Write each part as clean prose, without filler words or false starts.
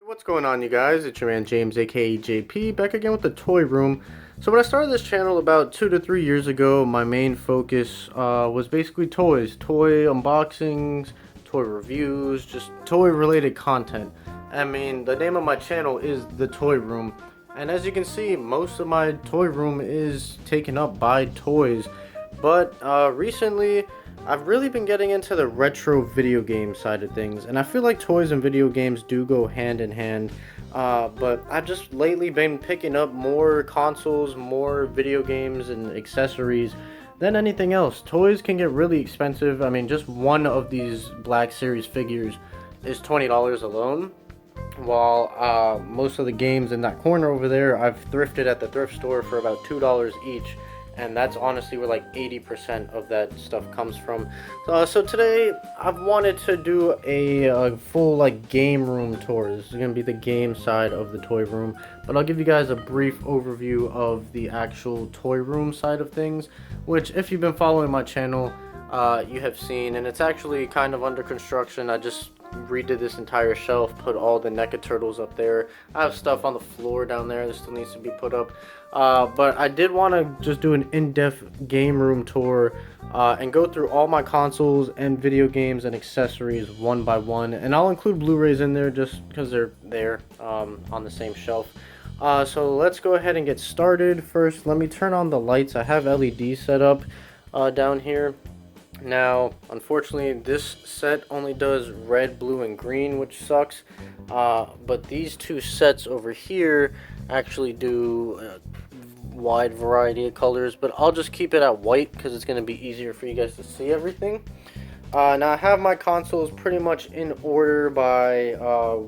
What's going on, you guys? It's your man James, aka JP, back again with the toy room. So when I started this channel about 2 to 3 years ago, my main focus was basically toy unboxings, toy reviews, just toy related content. I mean, the name of my channel is the toy room, and as you can see, most of my toy room is taken up by toys. But recently I've really been getting into the retro video game side of things, and I feel like toys and video games do go hand in hand. But I've just lately been picking up more consoles, more video games and accessories than anything else. Toys can get really expensive. I mean, just one of these Black Series figures is $20 alone, while most of the games in that corner over there I've thrifted at the thrift store for about $2 each. And that's honestly where like 80% of that stuff comes from. So today I've wanted to do a full like game room tour. This is going to be the game side of the toy room, but I'll give you guys a brief overview of the actual toy room side of things, which if you've been following my channel, you have seen, and it's actually kind of under construction. I just redid this entire shelf, put all the NECA turtles up there. I have stuff on the floor down there that still needs to be put up. But I did want to just do an in-depth game room tour and go through all my consoles and video games and accessories one by one. And I'll include Blu-rays in there just because they're there on the same shelf. So let's go ahead and get started. First, let me turn on the lights. I have LEDs set up down here. Now, unfortunately, this set only does red, blue, and green, which sucks. But these two sets over here actually do a wide variety of colors. But I'll just keep it at white because it's going to be easier for you guys to see everything. Now, I have my consoles pretty much in order by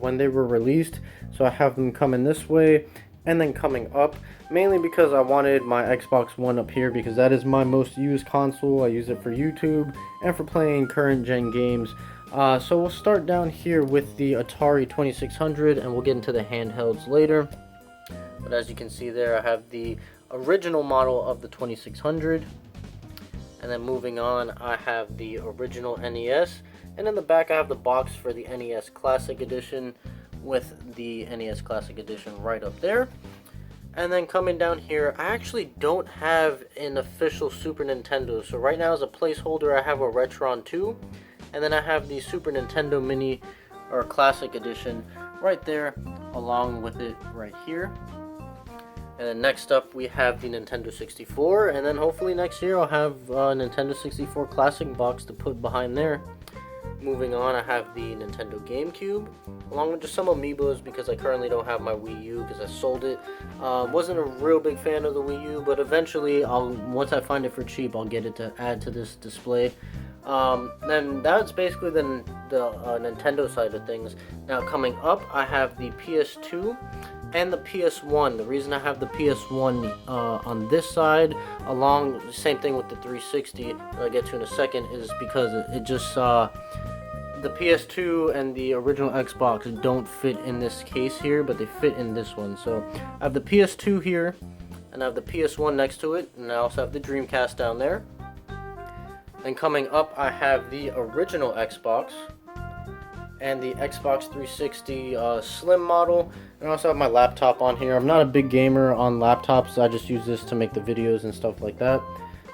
when they were released. So I have them coming this way and then coming up, mainly because I wanted my Xbox One up here because that is my most used console. I use it for YouTube and for playing current gen games. So we'll start down here with the Atari 2600 and we'll get into the handhelds later. But as you can see there, I have the original model of the 2600, and then moving on, I have the original NES, and in the back I have the box for the NES Classic Edition with the NES Classic Edition right up there. And then coming down here, I actually don't have an official Super Nintendo. So right now as a placeholder, I have a Retron 2. And then I have the Super Nintendo Mini or Classic Edition right there along with it right here. And then next up we have the Nintendo 64. And then hopefully next year I'll have a Nintendo 64 Classic box to put behind there. Moving on, I have the Nintendo Gamecube, along with just some amiibos because I currently don't have my Wii U because I sold it. Wasn't a real big fan of the Wii U, but eventually, once I find it for cheap, I'll get it to add to this display. And that's basically the Nintendo side of things. Now coming up, I have the PS2 and the PS1. The reason I have the PS1 on this side, along same thing with the 360 that I'll get to in a second, is because it just the PS2 and the original Xbox don't fit in this case here, but they fit in this one. So I have the PS2 here, and I have the PS1 next to it, and I also have the Dreamcast down there. And coming up, I have the original Xbox and the Xbox 360 Slim model, and I also have my laptop on here. I'm not a big gamer on laptops, I just use this to make the videos and stuff like that.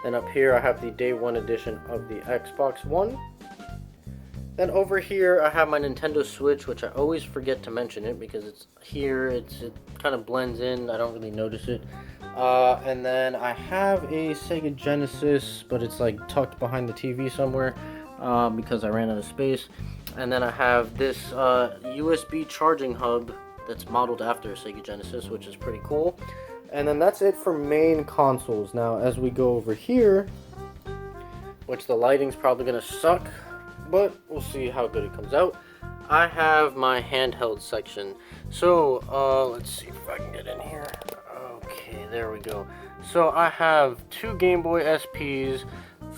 Then up here I have the Day 1 edition of the Xbox One. Then over here I have my Nintendo Switch, which I always forget to mention it because it's here, it kind of blends in, I don't really notice it. And then I have a Sega Genesis, but it's like tucked behind the TV somewhere because I ran out of space. And then I have this USB charging hub that's modeled after a Sega Genesis, which is pretty cool. And then that's it for main consoles. Now as we go over here, which the lighting's probably gonna suck, but we'll see how good it comes out, I have my handheld section. So let's see if I can get in here. Okay, there we go. So I have 2 Game Boy SPs,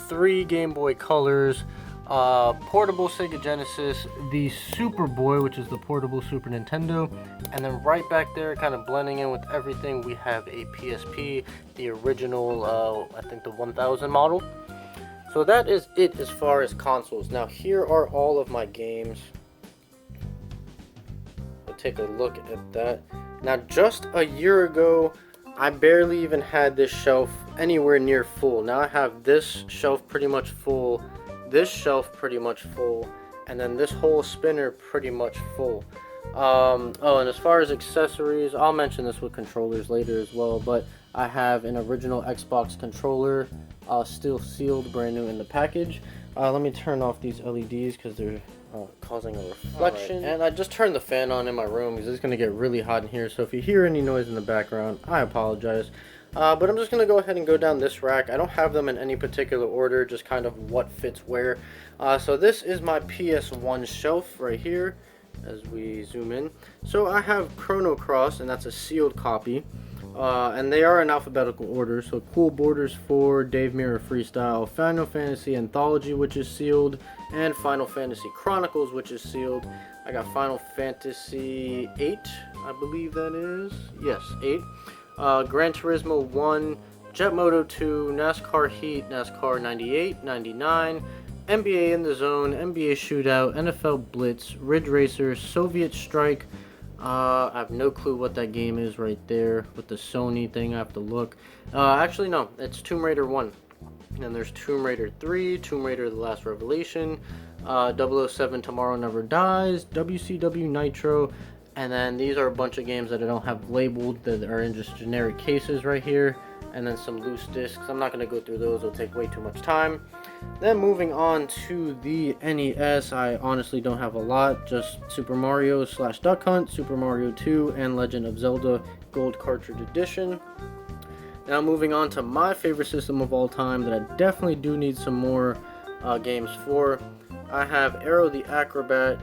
3 Game Boy Colors, portable Sega Genesis, the Super Boy, which is the portable Super Nintendo, and then right back there, kind of blending in with everything, we have a PSP, the original, I think the 1000 model. So that is it as far as consoles. Now here are all of my games. take a look at that. Now, just a year ago, I barely even had this shelf anywhere near full. Now I have this shelf pretty much full, this shelf pretty much full, and then this whole spinner pretty much full. Oh, and as far as accessories, I'll mention this with controllers later as well, but I have an original Xbox controller, still sealed, brand new in the package. Let me turn off these LEDs because they're causing a reflection. Right. And I just turned the fan on in my room because it's going to get really hot in here, so if you hear any noise in the background, I apologize. But I'm just going to go ahead and go down this rack. I don't have them in any particular order, just kind of what fits where. So this is my PS1 shelf right here as we zoom in. So I have Chrono Cross, and that's a sealed copy. And they are in alphabetical order, so Cool Borders 4, Dave Mirror Freestyle, Final Fantasy Anthology, which is sealed, and Final Fantasy Chronicles, which is sealed. I got Final Fantasy 8, I believe that is. Yes, 8. Gran Turismo 1, Jet Moto 2, NASCAR Heat, NASCAR 98, 99, NBA In the Zone, NBA Shootout, NFL Blitz, Ridge Racer, Soviet Strike. I have no clue what that game is right there with the Sony thing. I have to look. Actually, no, it's Tomb Raider 1. And there's Tomb Raider 3, Tomb Raider The Last Revelation, 007 Tomorrow Never Dies, WCW Nitro, and then these are a bunch of games that I don't have labeled that are in just generic cases right here, and then some loose discs. I'm not going to go through those, it'll take way too much time. Then moving on to the NES, I honestly don't have a lot, just Super Mario / Duck Hunt, Super Mario 2, and Legend of Zelda Gold Cartridge Edition. Now moving on to my favorite system of all time that I definitely do need some more games for. I have Arrow the Acrobat,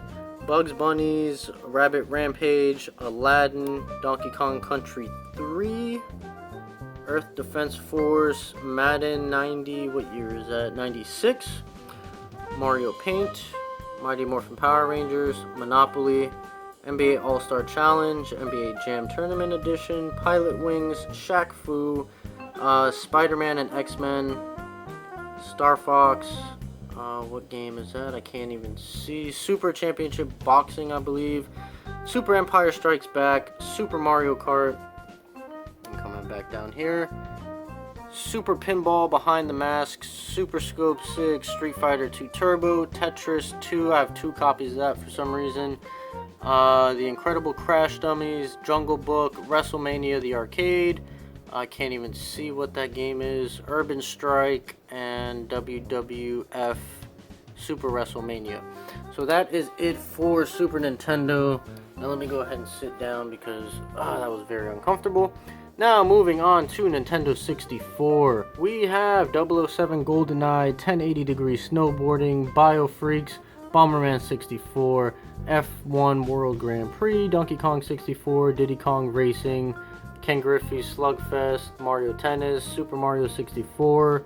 Bugs Bunnies, Rabbit Rampage, Aladdin, Donkey Kong Country 3, Earth Defense Force, Madden 90, what year is that? 96, Mario Paint, Mighty Morphin Power Rangers, Monopoly, NBA All-Star Challenge, NBA Jam Tournament Edition, Pilot Wings, Shaq Fu, Spider-Man and X-Men, Star Fox, what game is that? I can't even see. Super Championship Boxing, I believe, Super Empire Strikes Back, Super Mario Kart, I'm coming back down here, Super Pinball Behind the Mask, Super Scope 6, Street Fighter 2 Turbo, Tetris 2, I have 2 copies of that for some reason, The Incredible Crash Dummies, Jungle Book, WrestleMania the Arcade, I can't even see what that game is, Urban Strike, and WWF Super WrestleMania. So that is it for Super Nintendo. Now let me go ahead and sit down because that was very uncomfortable. Now moving on to Nintendo 64. We have 007 GoldenEye, 1080 Degree Snowboarding, BioFreaks, Bomberman 64, F1 World Grand Prix, Donkey Kong 64, Diddy Kong Racing, Ken Griffey's Slugfest, Mario Tennis, Super Mario 64.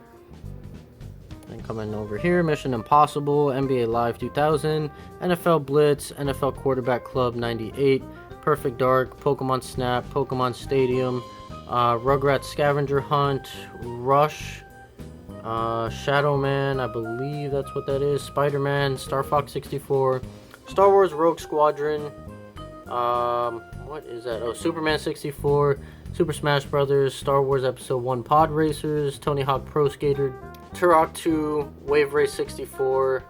And coming over here, Mission Impossible, NBA Live 2000, NFL Blitz, NFL Quarterback Club 98, Perfect Dark, Pokemon Snap, Pokemon Stadium, Rugrats Scavenger Hunt, Rush, Shadow Man, I believe that's what that is, Spider-Man, Star Fox 64, Star Wars Rogue Squadron, what is that? Oh, Superman 64, Super Smash Brothers, Star Wars Episode 1 Pod Racers, Tony Hawk Pro Skater, Turok 2, Wave Race 64,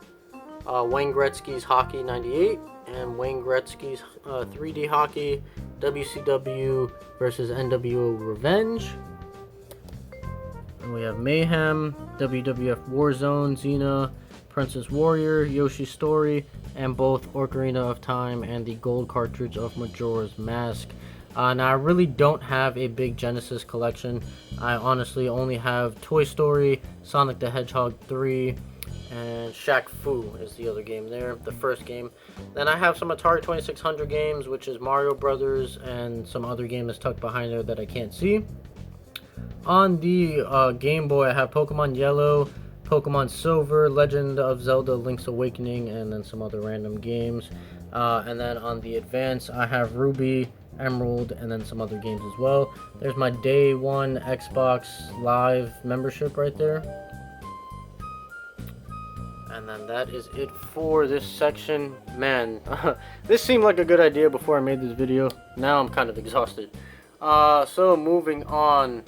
Wayne Gretzky's Hockey 98, and Wayne Gretzky's 3D Hockey, WCW versus NWO Revenge. And we have Mayhem, WWF Warzone, Xena, Princess Warrior, Yoshi's Story, and both Ocarina of Time and the gold cartridge of Majora's Mask. Now I really don't have a big Genesis collection. I honestly only have Toy Story, Sonic the Hedgehog 3, and Shaq Fu is the other game there, the first game. Then I have some Atari 2600 games, which is Mario Brothers, and some other game that's tucked behind there that I can't see. On the Game Boy, I have Pokemon Yellow, Pokemon Silver, Legend of Zelda Link's Awakening, and then some other random games. And then on the Advance, I have Ruby, Emerald, and then some other games as well. There's my Day 1 Xbox Live membership right there. And then that is it for this section. Man, this seemed like a good idea before I made this video. Now I'm kind of exhausted. So moving on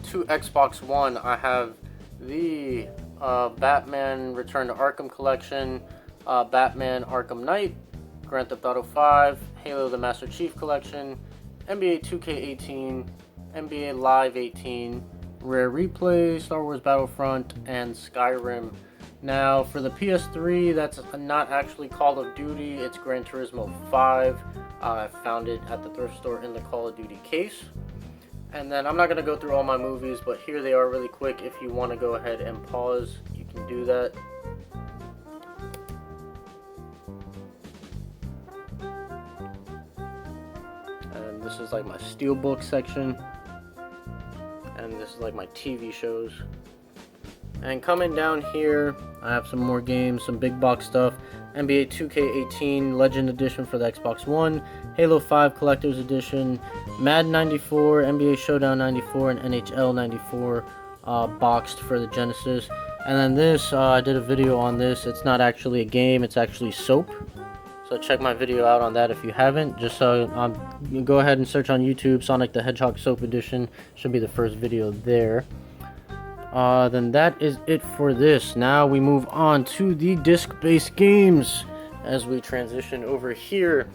to Xbox One, I have the Batman Return to Arkham Collection, Batman Arkham Knight, Grand Theft Auto 5, Halo the Master Chief Collection, NBA 2K18, NBA Live 18, Rare Replay, Star Wars Battlefront, and Skyrim. Now, for the PS3, that's not actually Call of Duty, it's Gran Turismo 5. I found it at the thrift store in the Call of Duty case. And then I'm not going to go through all my movies, but here they are really quick. If you want to go ahead and pause, you can do that. And this is like my Steelbook section. And this is like my TV shows. And coming down here, I have some more games, some big box stuff. NBA 2K18 Legend Edition for the Xbox One, Halo 5 Collector's Edition, Madden 94, NBA Showdown 94, and NHL 94 boxed for the Genesis. And then this, I did a video on this. It's not actually a game, it's actually soap. So check my video out on that if you haven't. Just so go ahead and search on YouTube, Sonic the Hedgehog Soap Edition. Should be the first video there. Then that is it for this. Now we move on to the disc-based games as we transition over here.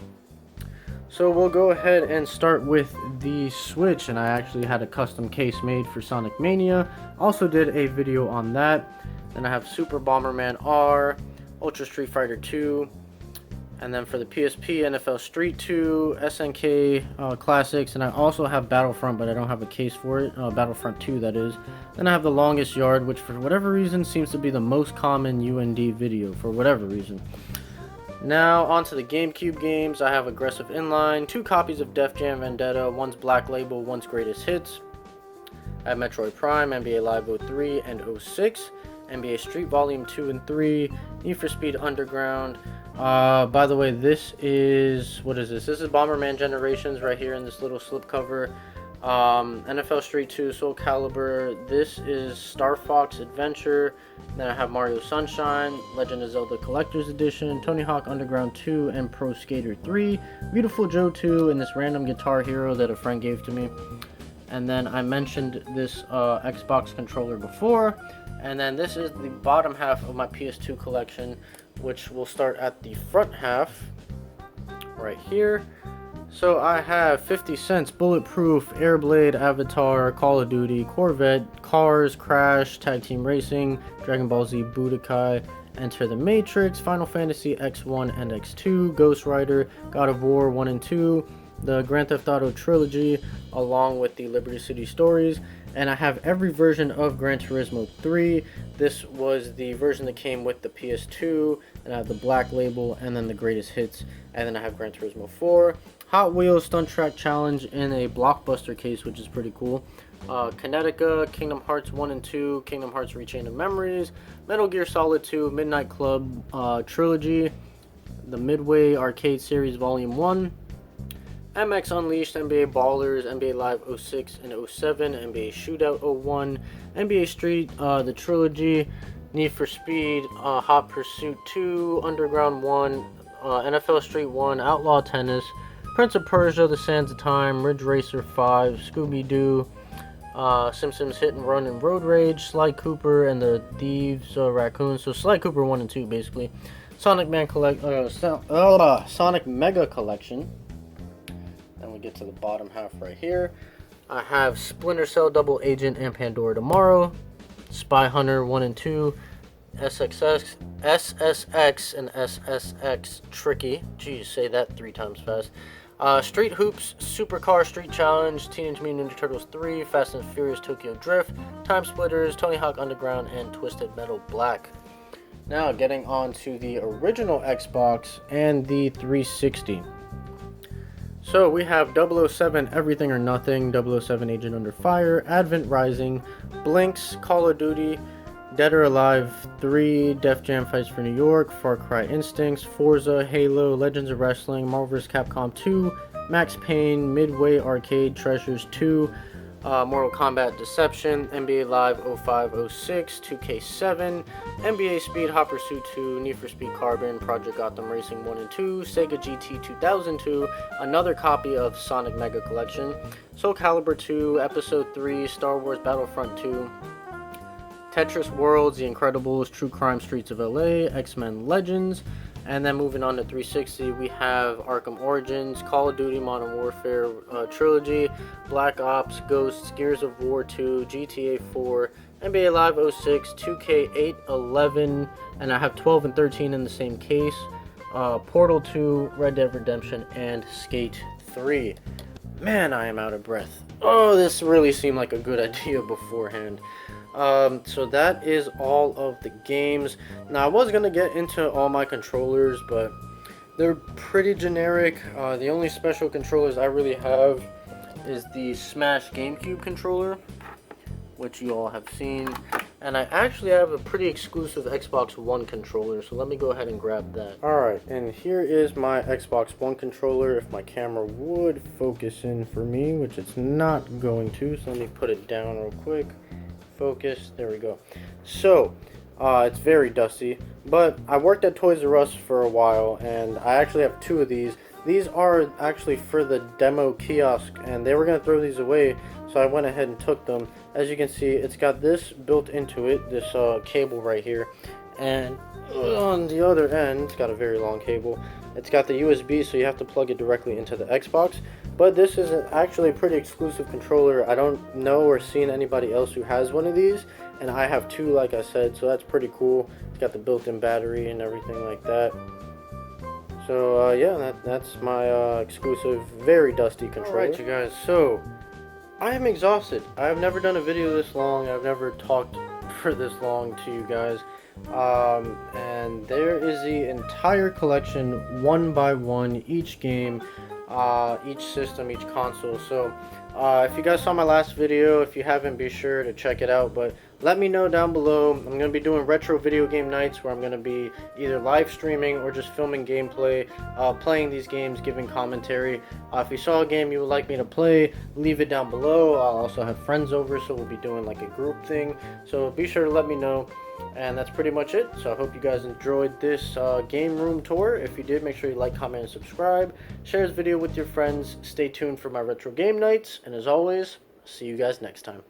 So we'll go ahead and start with the Switch, and I actually had a custom case made for Sonic Mania. Also did a video on that. Then I have Super Bomberman R, Ultra Street Fighter 2, and then for the PSP, NFL Street 2, SNK Classics, and I also have Battlefront, but I don't have a case for it. Battlefront 2, that is. Then I have The Longest Yard, which for whatever reason seems to be the most common UND video, for whatever reason. Now, on to the GameCube games. I have Aggressive Inline, 2 copies of Def Jam Vendetta, one's Black Label, one's Greatest Hits. I have Metroid Prime, NBA Live 03 and 06, NBA Street Volume 2 and 3, Need for Speed Underground. By the way, this is, what is this? This is Bomberman Generations right here in this little slipcover. NFL Street 2, Soul Calibur. This is Star Fox Adventure. Then I have Mario Sunshine, Legend of Zelda Collector's Edition, Tony Hawk Underground 2, and Pro Skater 3, Beautiful Joe 2, and this random Guitar Hero that a friend gave to me. And then I mentioned this Xbox controller before. And then this is the bottom half of my PS2 collection, which will start at the front half right here. So I have 50 Cents, Bulletproof, Airblade, Avatar, Call of Duty, Corvette, Cars, Crash, Tag Team Racing, Dragon Ball Z Budokai, Enter the Matrix, Final Fantasy X1 and X2, Ghost Rider, God of War 1 and 2, the Grand Theft Auto trilogy, along with the Liberty City Stories. And I have every version of Gran Turismo 3. This was the version that came with the PS2, and I have the Black Label, and then the Greatest Hits, and then I have Gran Turismo 4. Hot Wheels Stunt Track Challenge in a Blockbuster case, which is pretty cool. Kinetica, Kingdom Hearts 1 and 2, Kingdom Hearts Rechain of Memories, Metal Gear Solid 2, Midnight Club Trilogy, the Midway Arcade Series Volume 1, MX Unleashed, NBA Ballers, NBA Live 06 and 07, NBA Shootout 01, NBA Street, the Trilogy, Need for Speed, Hot Pursuit 2, Underground 1, NFL Street 1, Outlaw Tennis, Prince of Persia, The Sands of Time, Ridge Racer 5, Scooby-Doo, Simpsons Hit and Run and Road Rage, Sly Cooper and the Thieves Raccoons, so Sly Cooper 1 and 2 basically, Sonic Mega Collection. Then we get to the bottom half right here. I have Splinter Cell Double Agent and Pandora Tomorrow, Spy Hunter 1 and 2, SSX and SSX Tricky. Geez, say that 3 times fast. Street Hoops, Supercar Street Challenge, Teenage Mutant Ninja Turtles 3, Fast and Furious Tokyo Drift, Time Splitters, Tony Hawk Underground, and Twisted Metal Black. Now getting on to the original Xbox and the 360. So we have 007 Everything or Nothing, 007 Agent Under Fire, Advent Rising, Blinks, Call of Duty, Dead or Alive 3, Def Jam Fights for New York, Far Cry Instincts, Forza, Halo, Legends of Wrestling, Marvel vs. Capcom 2, Max Payne, Midway Arcade Treasures 2, Mortal Kombat Deception, NBA Live 0506, 2K7, NBA Speed Hopper Suit 2, Need for Speed Carbon, Project Gotham Racing 1 and 2, Sega GT 2002, another copy of Sonic Mega Collection, Soul Calibur 2, Episode 3, Star Wars Battlefront 2, Tetris Worlds, The Incredibles, True Crime Streets of LA, X-Men Legends, and then moving on to 360, we have Arkham Origins, Call of Duty Modern Warfare Trilogy, Black Ops, Ghosts, Gears of War 2, GTA 4, NBA Live 06, 2K8, 11, and I have 12 and 13 in the same case, Portal 2, Red Dead Redemption, and Skate 3. Man, I am out of breath. Oh, this really seemed like a good idea beforehand. So that is all of the games. Now, I was going to get into all my controllers, but they're pretty generic. The only special controllers I really have is the Smash Gamecube controller, which you all have seen. And I actually have a pretty exclusive Xbox One controller, so let me go ahead and grab that. Alright, and here is my Xbox One controller. If my camera would focus in for me, which it's not going to, so let me put it down real quick. Focus, there we go. So it's very dusty, but I worked at Toys R Us for a while, and I actually have two of these. These are actually for the demo kiosk, and they were going to throw these away, so I went ahead and took them. As you can see, it's got this built into it, this cable right here, and on the other end, it's got a very long cable. It's got the USB, so you have to plug it directly into the Xbox. But this is actually a pretty exclusive controller. I don't know or seen anybody else who has one of these, and I have two, like I said, so that's pretty cool. It's got the built-in battery and everything like that. So yeah, that's my exclusive, very dusty controller. Alright, you guys, so I am exhausted. I've never done a video this long. I've never talked for this long to you guys. And there is the entire collection, one by one, each game, each system, each console. So if you guys saw my last video, if you haven't, be sure to check it out. But let me know down below. I'm going to be doing retro video game nights where I'm going to be either live streaming or just filming gameplay, playing these games, giving commentary. If you saw a game you would like me to play, leave it down below. I'll also have friends over, so we'll be doing like a group thing. So be sure to let me know. And that's pretty much it. So I hope you guys enjoyed this game room tour. If you did, make sure you like, comment, and subscribe. Share this video with your friends. Stay tuned for my retro game nights. And as always, see you guys next time.